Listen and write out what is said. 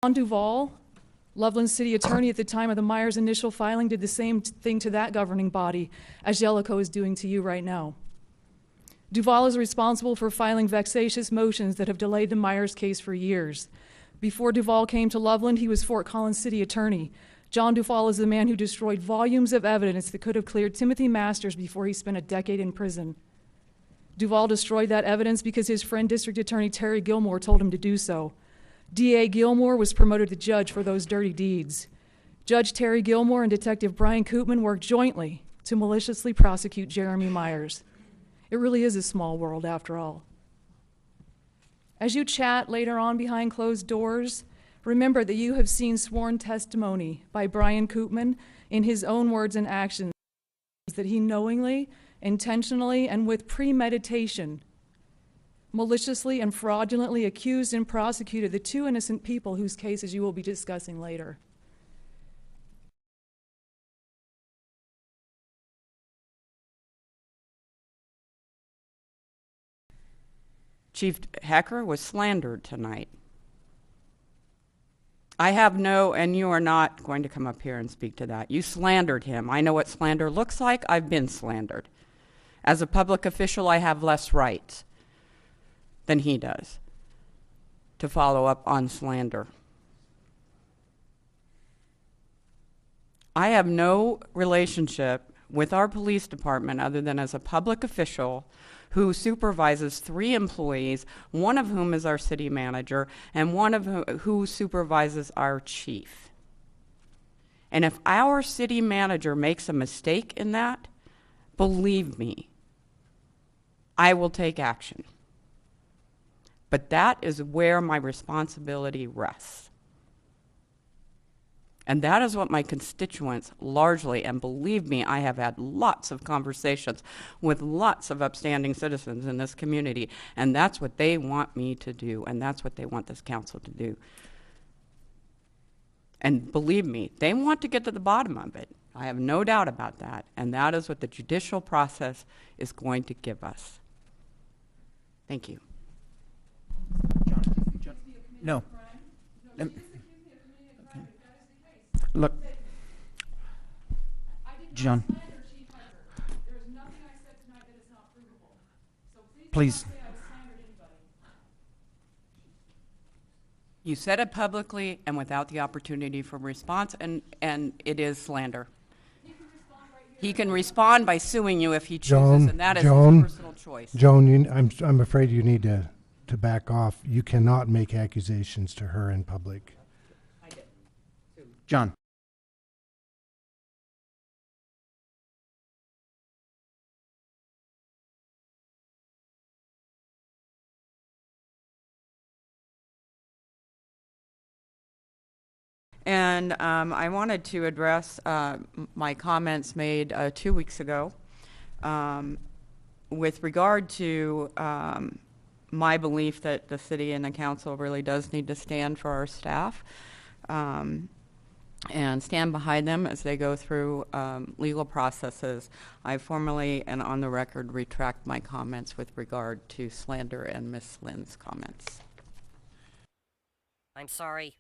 John Duvall, Loveland City Attorney at the time of the Myers initial filing, did the same thing to that governing body as Jellicoe is doing to you right now. Duvall is responsible for filing vexatious motions that have delayed the Myers case for years. Before Duvall came to Loveland, he was Fort Collins City Attorney. John Duvall is the man who destroyed volumes of evidence that could have cleared Timothy Masters before he spent a decade in prison. Duvall destroyed that evidence because his friend District Attorney Terry Gilmore told him to do so. D.A. Gilmore was promoted to judge for those dirty deeds. Judge Terry Gilmore and Detective Brian Koopman worked jointly to maliciously prosecute Jeremy Myers. It really is a small world after all. As you chat later on behind closed doors, remember that you have seen sworn testimony by Brian Koopman in his own words and actions that he knowingly, intentionally, and with premeditation maliciously and fraudulently accused and prosecuted the two innocent people whose cases you will be discussing later. Chief Hecker was slandered tonight. I have no, and you are not going to come up here and speak to that. You slandered him. I know what slander looks like. I've been slandered. As a public official, I have less rights than he does to follow up on slander. I have no relationship with our police department other than as a public official who supervises 3 employees, one of whom is our city manager, and one of who supervises our chief. And if our city manager makes a mistake in that, believe me, I will take action. But that is where my responsibility rests. And that is what my constituents largely, and believe me, I have had lots of conversations with lots of upstanding citizens in this community, and that's what they want me to do, and that's what they want this council to do. And believe me, they want to get to the bottom of it. I have no doubt about that, and that is what the judicial process is going to give us. Thank you. John. No. Look, John. Please. You said it publicly and without the opportunity for response, and it is slander. He can respond by suing you if he chooses, and that is his personal choice. Joan, I'm afraid you need to back off. You cannot make accusations to her in public. I did. John. And I wanted to address my comments made 2 weeks ago with regard to my belief that the city and the council really does need to stand for our staff and stand behind them as they go through legal processes. I formally and on the record retract my comments with regard to slander and Miss Lynne's comments. I'm sorry.